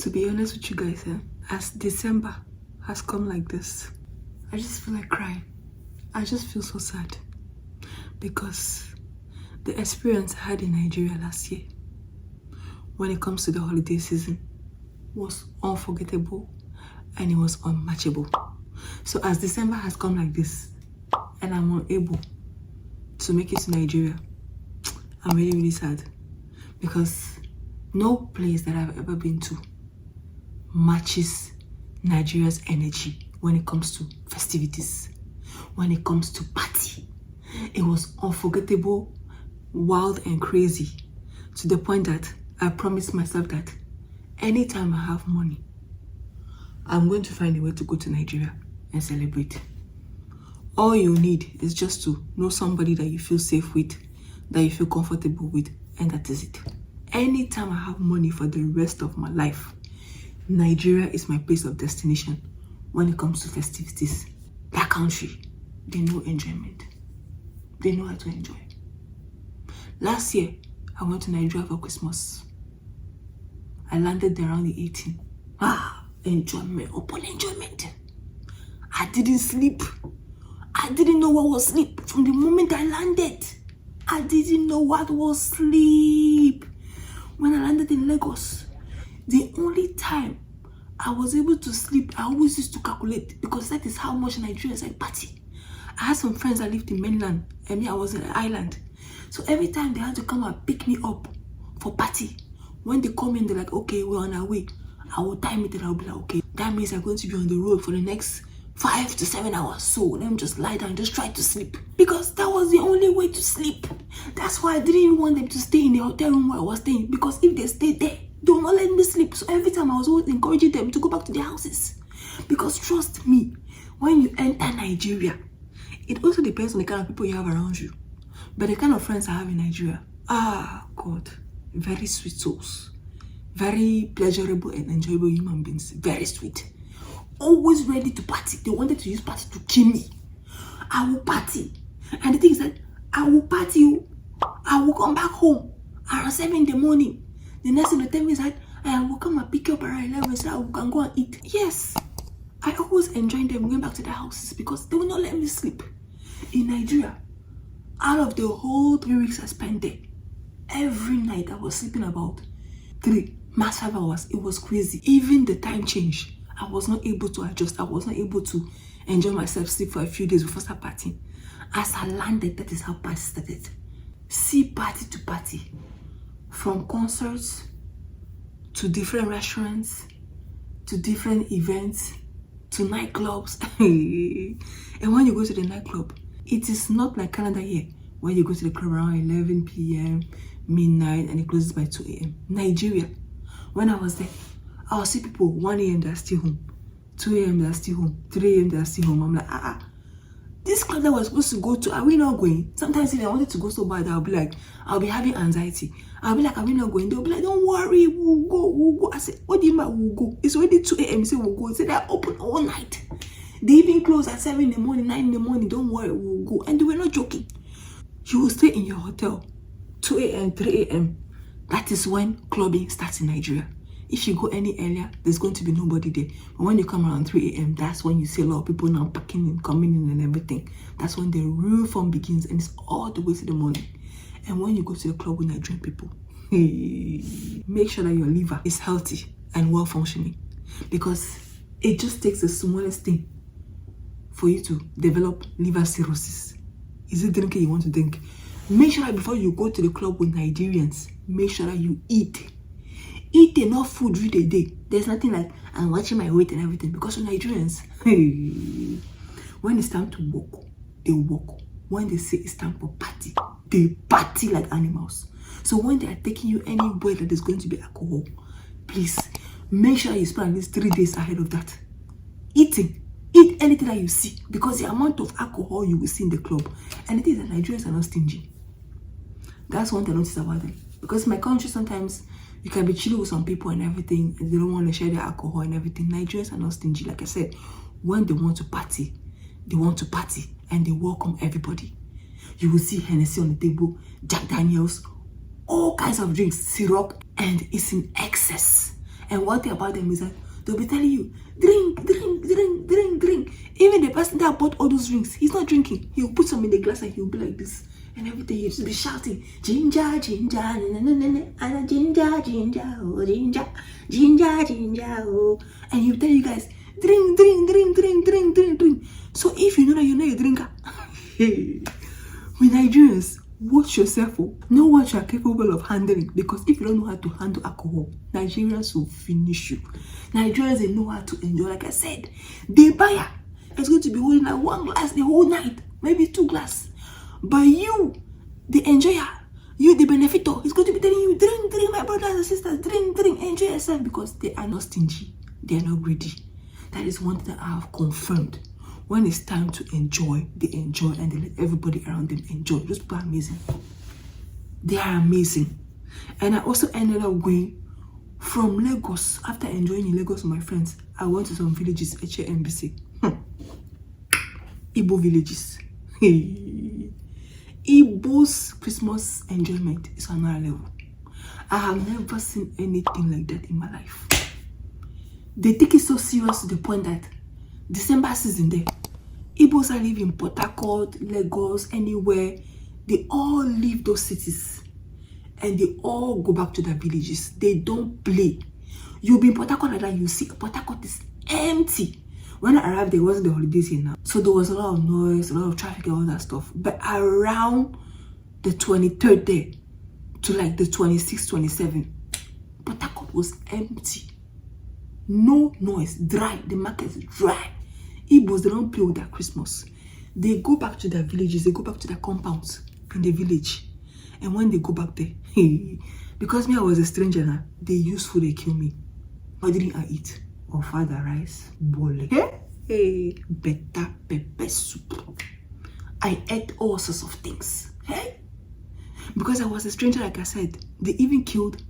To be honest with you guys, as December has come like this, I just feel like crying. I just feel so sad because the experience I had in Nigeria last year when it comes to the holiday season was unforgettable and it was unmatchable. So as December has come like this and I'm unable to make it to Nigeria, I'm really, really sad because no place that I've ever been to matches Nigeria's energy when it comes to festivities, when it comes to party. It was unforgettable, wild and crazy, to the point that I promised myself that anytime I have money, I'm going to find a way to go to Nigeria and celebrate. All you need is just to know somebody that you feel safe with, that you feel comfortable with, and that is it. Anytime I have money for the rest of my life, Nigeria is my place of destination when it comes to festivities. That country, they know enjoyment. They know how to enjoy. Last year, I went to Nigeria for Christmas. I landed there around the 18th. Enjoyment, upon enjoyment. I didn't sleep. I didn't know what was sleep. From the moment I landed, I didn't know what was sleep. When I landed in Lagos, the only time I was able to sleep, I always used to calculate because that is how much Nigerians like party. I had some friends that lived in mainland and me, I was in an island. So every time they had to come and pick me up for party, when they come in, they're like, okay, we're on our way. I will time it and I'll be like, okay, that means I'm going to be on the road for the next 5 to 7 hours. So let me just lie down and just try to sleep. Because that was the only way to sleep. That's why I didn't even want them to stay in the hotel room where I was staying. Because if they stayed there, they will not let me sleep. So every time I was always encouraging them to go back to their houses. Because trust me, when you enter Nigeria, it also depends on the kind of people you have around you. But the kind of friends I have in Nigeria, God, very sweet souls. Very pleasurable and enjoyable human beings. Very sweet. Always ready to party. They wanted to use party to kill me. I will party. And the thing is that I will party. I will come back home around 7 in the morning. The next thing they tell me is that I will come and pick you up around 11 so I can go and eat. Yes. I always enjoy them going back to their houses because they will not let me sleep. In Nigeria, out of the whole 3 weeks I spent there, every night I was sleeping about 3, max 5 hours. It was crazy. Even the time change, I was not able to adjust. I was not able to enjoy myself, sleep for a few days before start partying. As I landed, that is how party started. See party to party. From concerts to different restaurants to different events to nightclubs. And when you go to the nightclub, it is not like Canada here, where you go to the club around 11 p.m., midnight, and it closes by 2 a.m. Nigeria, when I was there, I would see people 1 a.m. they're still home, 2 a.m. they're still home, 3 a.m. they're still home. I'm like, this club that we're supposed to go to, are we not going? Sometimes if I wanted to go so bad, I'll be having anxiety. I'll be like, are we not going? They'll be like, don't worry, we'll go. I said, what do you mean we'll go? It's already 2 a.m. You say we'll go. Say they're open all night. They even close at 7 in the morning, 9 in the morning. Don't worry, we'll go. And they were not joking. You will stay in your hotel 2 a.m., 3 a.m. That is when clubbing starts in Nigeria. If you go any earlier, there's going to be nobody there. But when you come around 3 a.m., that's when you see a lot of people now packing in, coming in and everything. That's when the real fun begins and it's all the way to the morning. And when you go to the club with Nigerian people, make sure that your liver is healthy and well functioning. Because it just takes the smallest thing for you to develop liver cirrhosis. Is it drinking you want to drink? Make sure that before you go to the club with Nigerians, make sure that you eat. Eat enough food every day. There's nothing like, I'm watching my weight and everything. Because with Nigerians, when it's time to walk, they walk. When they say it's time for party, they party like animals. So when they are taking you anywhere that is going to be alcohol, please, make sure you spend at least 3 days ahead of that. Eating. Eat anything that you see. Because the amount of alcohol you will see in the club. And the thing is that Nigerians are not stingy. That's one thing I notice about them. Because in my country, sometimes you can be chilling with some people and everything, and they don't want to share their alcohol and everything. Nigerians are not stingy. Like I said, when they want to party, and they welcome everybody. You will see Hennessy on the table, Jack Daniels, all kinds of drinks, syrup, and it's in excess. And one thing about them is that they'll be telling you, drink, drink, drink, drink, drink. Even the person that bought all those drinks, he's not drinking. He'll put some in the glass and he'll be like this. And everything, he'll just be shouting, ginger, ginger, na na na na, and ginger, ginger, oh, ginger, ginger, ginger, oh. And he'll tell you guys, drink, drink, drink, drink, drink, drink, drink. So if you know that you're not a drinker, with Nigerians, watch yourself. Know what you are capable of handling, because if you don't know how to handle alcohol, Nigerians will finish you. Nigerians, they know how to enjoy. Like I said, the buyer is going to be holding like one glass the whole night, maybe 2 glasses. But you, the enjoyer, you, the benefactor, is going to be telling you, drink, drink, my brothers and sisters, drink, drink, enjoy yourself, because they are not stingy, they are not greedy. That is one thing that I have confirmed. When it's time to enjoy, they enjoy, and they let everybody around them enjoy. Those people are amazing. They are amazing. And I also ended up going from Lagos. After enjoying in Lagos with my friends, I went to some villages, HMBC. Igbo villages. Igbo's Christmas enjoyment is on another level. I have never seen anything like that in my life. They take it so serious to the point that December season there, Igbos are living in Port Harcourt, Lagos, anywhere. They all leave those cities and they all go back to their villages. They don't play. You'll be in Port Harcourt like that, you see Port Harcourt is empty. When I arrived, there wasn't the holidays here now. So there was a lot of noise, a lot of traffic and all that stuff. But around the 23rd day to like the 26th, 27th, Port Harcourt was empty. No noise, dry. The market is dry. Igbos, they don't play with their Christmas. They go back to their villages, they go back to their compounds in the village. And when they go back there, because me, I was a stranger now, they use food, they kill me. What didn't I eat? Ofada rice, bole, better pepper soup. I ate all sorts of things. Hey? Because I was a stranger, like I said, they even killed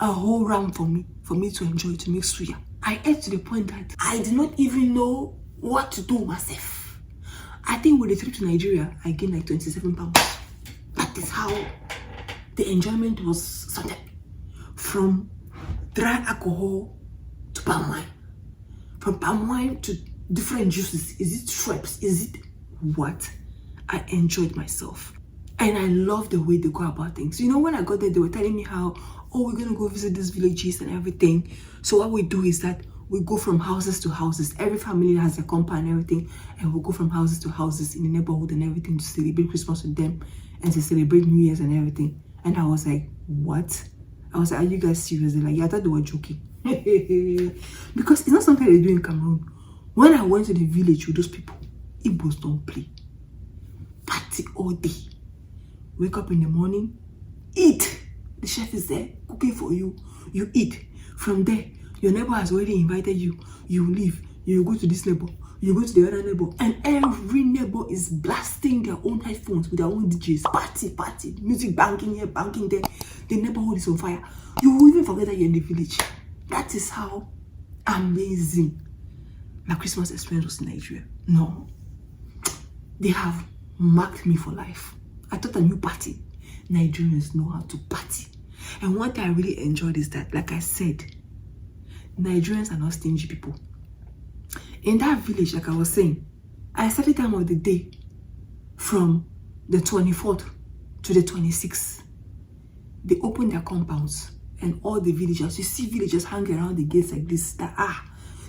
a whole ram for me to enjoy, to make suya. I ate to the point that I did not even know what to do myself. I think with the trip to Nigeria, I gained like 27 pounds. That is how the enjoyment was started. From dry alcohol to palm wine. From palm wine to different juices. Is it Schweppes? Is it what? I enjoyed myself. And I love the way they go about things. You know, when I got there, they were telling me how, oh, we're going to go visit these villages and everything. So what we do is that we go from houses to houses. Every family has a compound and everything. And we'll go from houses to houses in the neighborhood and everything to celebrate Christmas with them and to celebrate New Year's and everything. And I was like, what? I was like, are you guys serious? They're like, yeah, I thought they were joking. Because it's not something they do in Cameroon. When I went to the village with those people, Igbos don't play. Party all day. Wake up in the morning, eat. The chef is there cooking for you. You eat. From there, your neighbor has already invited you. You leave. You go to this neighbor. You go to the other neighbor. And every neighbor is blasting their own headphones with their own DJs. Party, party. Music banging here, banging there. The neighborhood is on fire. You will even forget that you're in the village. That is how amazing my Christmas experience was in Nigeria. No. They have marked me for life. I thought I knew party. Nigerians know how to party. And what I really enjoyed is that, like I said, Nigerians are not stingy people. In that village, like I was saying, I started time of the day from the 24th to the 26th. They opened their compounds and all the villagers, you see villagers hanging around the gates like this, that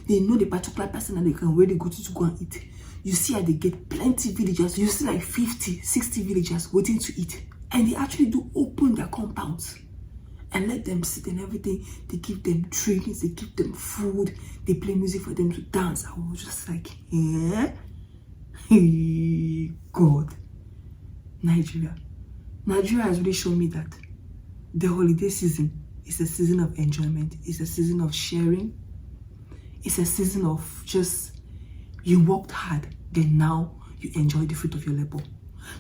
they know the particular person that they can really go to go and eat. You see at the gate plenty villagers, you see like 50, 60 villagers waiting to eat. And they actually do open their compounds and let them sit and everything. They give them drinks, they give them food, they play music for them to dance. I was just like, yeah. Hey, God. Nigeria has really shown me that the holiday season is a season of enjoyment. It's a season of sharing. It's a season of just, you worked hard, then now you enjoy the fruit of your labor.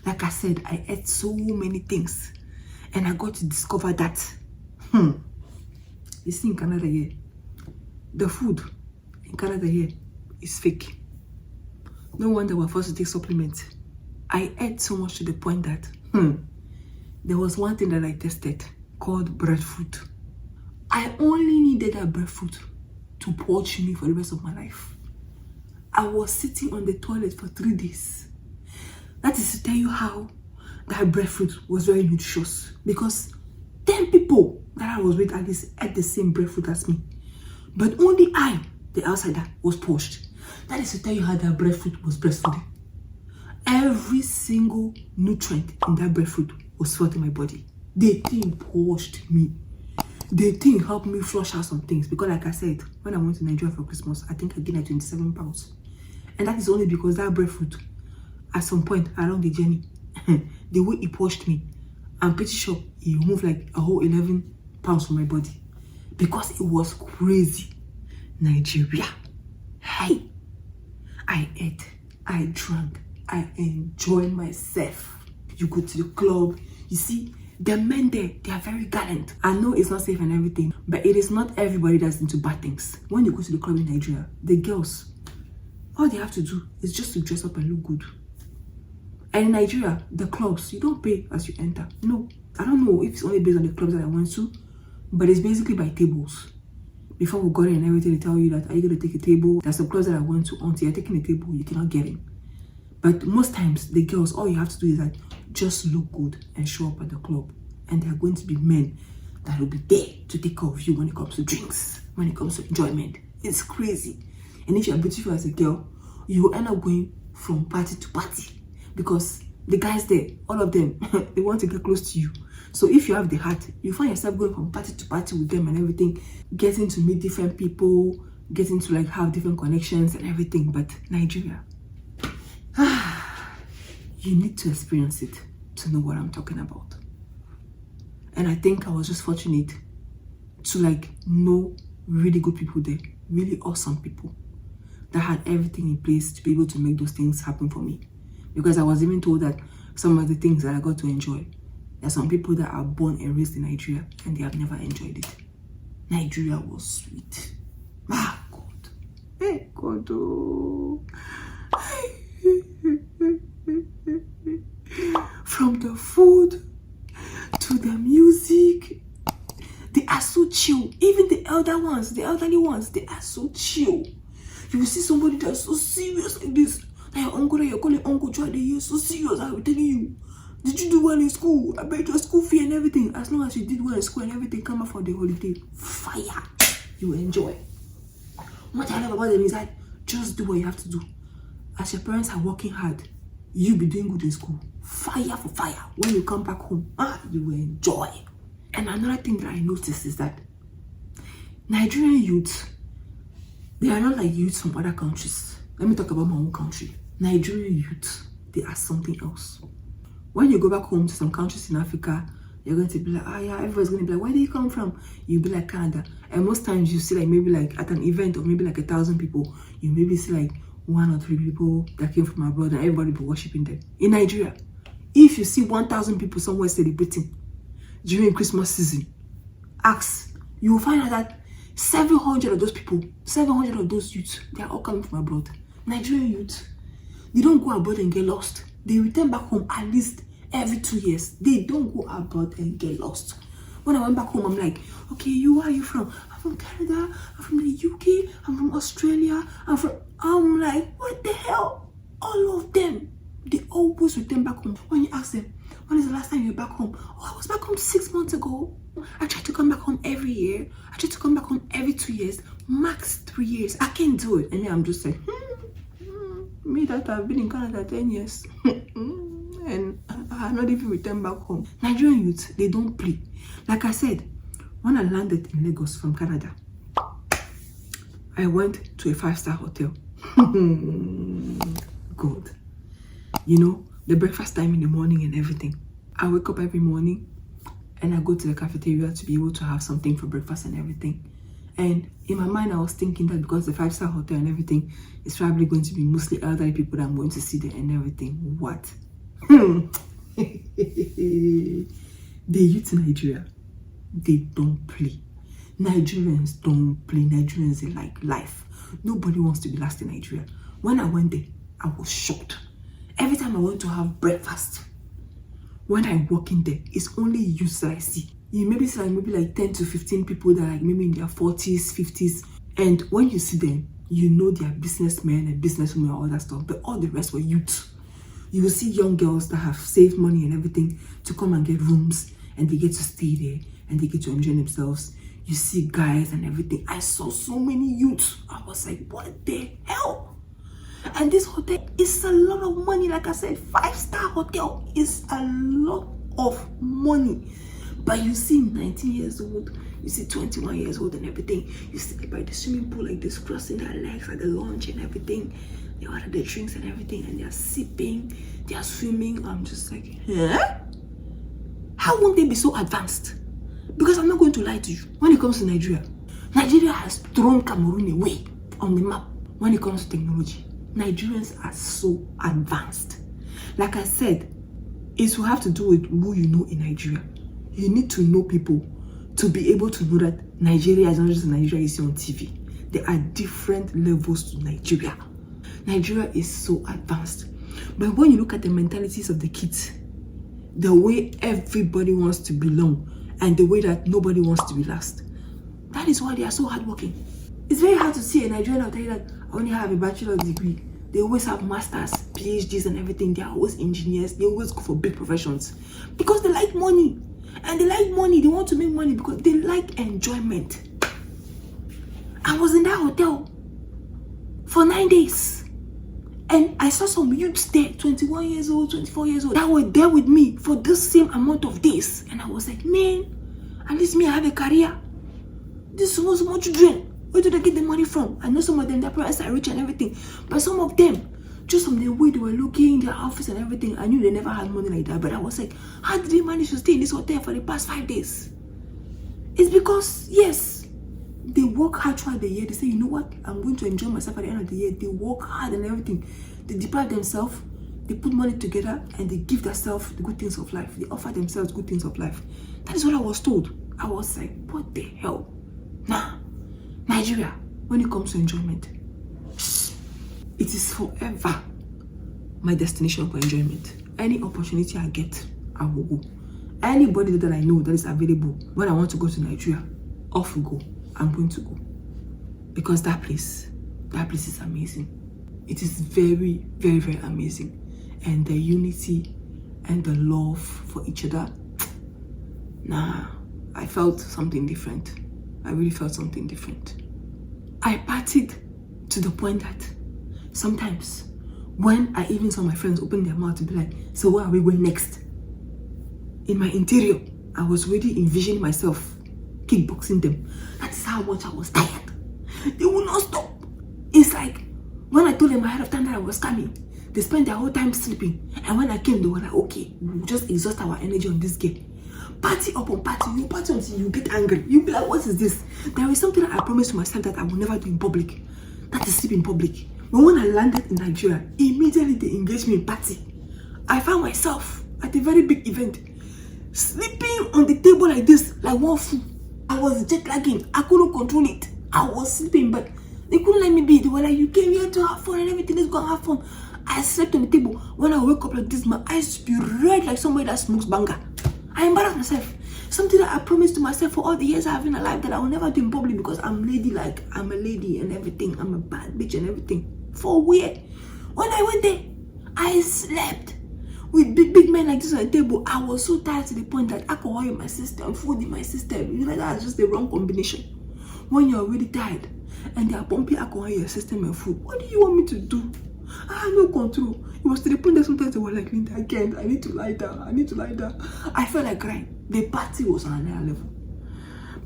Like I said, I ate so many things and I got to discover that you see in Canada here, the food in Canada here is fake. No wonder we're forced to take supplements. I ate so much to the point that there was one thing that I tested called breadfruit. I only needed that breadfruit to purge me for the rest of my life. I was sitting on the toilet for 3 days. That is to tell you how that breadfruit was very nutritious, because 10 people that I was with at least ate the same breadfruit as me, but only I, the outsider, was purged. That is to tell you how that breadfruit was breastfeeding. Every single nutrient in that breadfruit was felt in my body. The thing purged me. The thing helped me flush out some things, because like I said, when I went to Nigeria for Christmas, I think I gained like 27 pounds. And that is only because that breadfruit, at some point along the journey, the way it pushed me, I'm pretty sure it removed like a whole 11 pounds from my body, because it was crazy. Nigeria. Hey, I ate, I drank, I enjoyed myself. You go to the club, you see, the men there, they are very gallant. I know it's not safe and everything, but it is not everybody that's into bad things. When you go to the club in Nigeria, the girls, all they have to do is just to dress up and look good. And in Nigeria, the clubs, you don't pay as you enter. No, I don't know if it's only based on the clubs that I went to, but it's basically by tables. Before we got in and everything, they tell you that, are you going to take a table? There's some clubs that I went to, until you're taking a table, you cannot get in. But most times, the girls, all you have to do is that just look good and show up at the club. And there are going to be men that will be there to take care of you when it comes to drinks, when it comes to enjoyment. It's crazy. And if you're beautiful as a girl, you will end up going from party to party, because the guys there, all of them, they want to get close to you. So if you have the heart, you find yourself going from party to party with them and everything, getting to meet different people, getting to like have different connections and everything. But Nigeria, you need to experience it to know what I'm talking about. And I think I was just fortunate to like know really good people there, really awesome people that had everything in place to be able to make those things happen for me. Because I was even told that some of the things that I got to enjoy, there are some people that are born and raised in Nigeria and they have never enjoyed it. Nigeria was sweet. Ah, God. Hey, God. Oh. From the food to the music, they are so chill. Even the elderly ones, they are so chill. You will see somebody that's so serious like this. Like your uncle that you're calling Uncle Joy, you're so serious. I will tell you, did you do well in school? I bet your school fee and everything. As long as you did well in school and everything, come out for the holiday. Fire. You enjoy. What I love about them is that just do what you have to do. As your parents are working hard, you be doing good in school. Fire for fire. When you come back home, you will enjoy. And another thing that I noticed is that Nigerian youth, they are not like youths from other countries. Let me talk about my own country. Nigerian youth, they are something else. When you go back home to some countries in Africa, you're going to be like, yeah, everybody's going to be like, where do you come from? You'll be like Canada. And most times you see like maybe like at an event of maybe like 1,000 people, you maybe see like 1 or 3 people that came from abroad and everybody be worshiping them. In Nigeria, if you see 1,000 people somewhere celebrating during Christmas season, ask, you will find out that 700 of those people, 700 of those youths, they are all coming from abroad. Nigerian youth, they don't go abroad and get lost. They return back home at least every 2 years. They don't go abroad and get lost. When I went back home, I'm like, okay, where are you from? I'm from Canada, I'm from the UK, I'm from Australia, I'm like, what the hell? All of them, they always return back home. When you ask them, when is the last time you were back home? Oh, I was back home 6 months ago. I try to come back home every year. I try to come back home every 2 years, max 3 years. I can't do it. And then I'm just like, me that I've been in Canada 10 years. And I have not even returned back home. Nigerian youths, they don't play. Like I said, when I landed in Lagos from Canada, I went to a 5-star hotel. God. You know, the breakfast time in the morning and everything. I wake up every morning and I go to the cafeteria to be able to have something for breakfast and everything. And in my mind, I was thinking that because the 5-star hotel and everything is probably going to be mostly elderly people that I'm going to see there and everything. What? The youth in Nigeria, they don't play. Nigerians don't play. Nigerians, they like life. Nobody wants to be last in Nigeria. When I went there, I was shocked. Every time I went to have breakfast, when I walk in there, it's only youths that I see. You maybe see like maybe like 10 to 15 people that are like maybe in their 40s, 50s. And when you see them, you know they are businessmen and businesswomen and all that stuff. But all the rest were youth. You will see young girls that have saved money and everything to come and get rooms, and they get to stay there and they get to enjoy themselves. You see guys and everything. I saw so many youths. I was like, what the hell? And this hotel is a lot of money. Like I said, 5-star hotel is a lot of money. But you see 19 years old, you see 21 years old and everything. You sit by the swimming pool like this, crossing their legs at the launch and everything. They order their drinks and everything, and they are sipping, they are swimming. I'm just like, huh? How won't they be so advanced? Because I'm not going to lie to you. When it comes to Nigeria, Nigeria has thrown Cameroon away on the map. When it comes to technology, Nigerians are so advanced. Like I said, it will have to do with who you know in Nigeria. You need to know people to be able to know that Nigeria is not just Nigeria you see on TV. There are different levels to Nigeria. Nigeria is so advanced. But when you look at the mentalities of the kids, the way everybody wants to belong and the way that nobody wants to be last, that is why they are so hardworking. It's very hard to see a Nigerian, I'll tell you that, I only have a bachelor's degree. They always have masters, PhDs and everything. They are always engineers. They always go for big professions because they like money. And they like money. They want to make money because they like enjoyment. I was in that hotel for 9 days. And I saw some youths there, 21 years old, 24 years old, that were there with me for this same amount of days. And I was like, man, at least me, I have a career. This is small children. Where do they get the money from? I know some of them, their parents are rich and everything. But some of them, just from the way they were looking, their outfits and everything, I knew they never had money like that. But I was like, how did they manage to stay in this hotel for the past 5 days? It's because, yes, they work hard throughout the year. They say, you know what? I'm going to enjoy myself at the end of the year. They work hard and everything. They deprive themselves. They put money together and they give themselves the good things of life. They offer themselves good things of life. That is what I was told. I was like, what the hell? Nah. Nigeria, when it comes to enjoyment, it is forever my destination for enjoyment. Any opportunity I get, I will go. Anybody that I know that is available when I want to go to Nigeria, off we go. I'm going to go. Because that place is amazing. It is very, very, very amazing. And the unity and the love for each other, nah, I felt something different. I really felt something different. I partied to the point that sometimes when I even saw my friends open their mouth to be like, so where are we going next? In my interior, I was already envisioning myself kickboxing them. That's how much I was tired. They would not stop. It's like when I told them ahead of time that I was coming, they spent their whole time sleeping. And when I came, they were like, okay, we'll just exhaust our energy on this game. Party upon party, you party until you get angry. You'll be like, what is this? There is something that I promised to myself that I will never do in public. That is sleep in public. But when I landed in Nigeria, immediately they engaged me in party. I found myself at a very big event, sleeping on the table like this, like one fool. I was jet lagging. I couldn't control it. I was sleeping, but they couldn't let me be. They were like, you came here to have fun and everything. Let's go and have fun. I slept on the table. When I woke up like this, my eyes be red like somebody that smokes banga. I embarrassed myself. Something that I promised to myself for all the years I've been alive that I will never do in public because I'm ladylike. I'm a lady and everything. I'm a bad bitch and everything. For where? When I went there, I slept with big men like this on the table. I was so tired to the point that alcohol in my system, food in my system, you know, that's just the wrong combination. When you're really tired and they are pumping alcohol in your system and food, what do you want me to do? I had no control. It was to the point that sometimes they were like, Linda, again, I need to lie down. I need to lie down. I felt like crying. The party was on another level.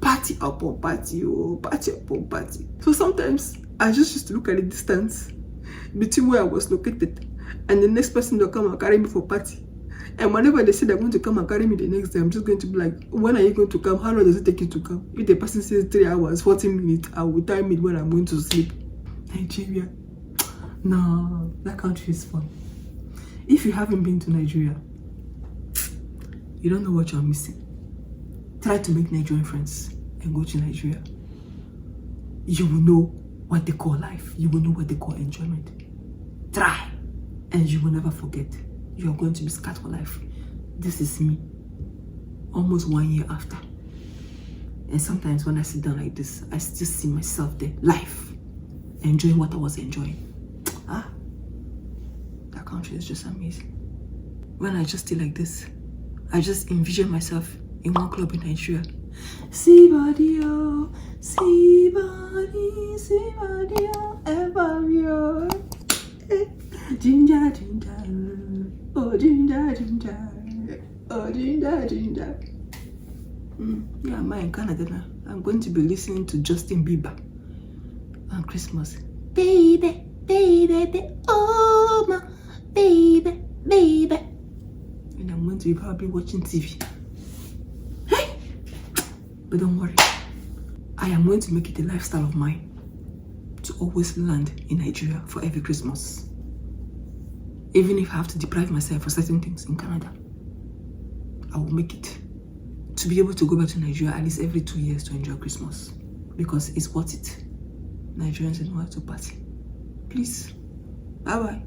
Party upon party, oh, party upon party. So sometimes I just used to look at the distance between where I was located and the next person will come and carry me for party. And whenever they say they're going to come and carry me the next day, I'm just going to be like, when are you going to come? How long does it take you to come? If the person says 3 hours, 40 minutes, I will time it when I'm going to sleep. Nigeria. No, that country is fun. If you haven't been to Nigeria, you don't know what you're missing. Try to make Nigerian friends and go to Nigeria. You will know what they call life. You will know what they call enjoyment. Try, and you will never forget. You are going to be scarred for life. This is me, almost 1 year after. And sometimes when I sit down like this, I still see myself there, live, enjoying what I was enjoying. That country is just amazing. When I just stay like this, I just envision myself in one club in Nigeria. See body, oh, see body, oh, ever, ginger, ginger, oh, ginger, ginger, oh, ginger, ginger. Yeah, I'm in Canada now. I'm going to be listening to Justin Bieber on Christmas. Baby, baby, baby, oh my baby, baby. And I'm going to be probably watching TV. Hey! But don't worry, I am going to make it a lifestyle of mine to always land in Nigeria for every Christmas. Even if I have to deprive myself for certain things in Canada, I will make it to be able to go back to Nigeria at least every 2 years to enjoy Christmas, because it's worth it. Nigerians know how to party. Please, bye bye.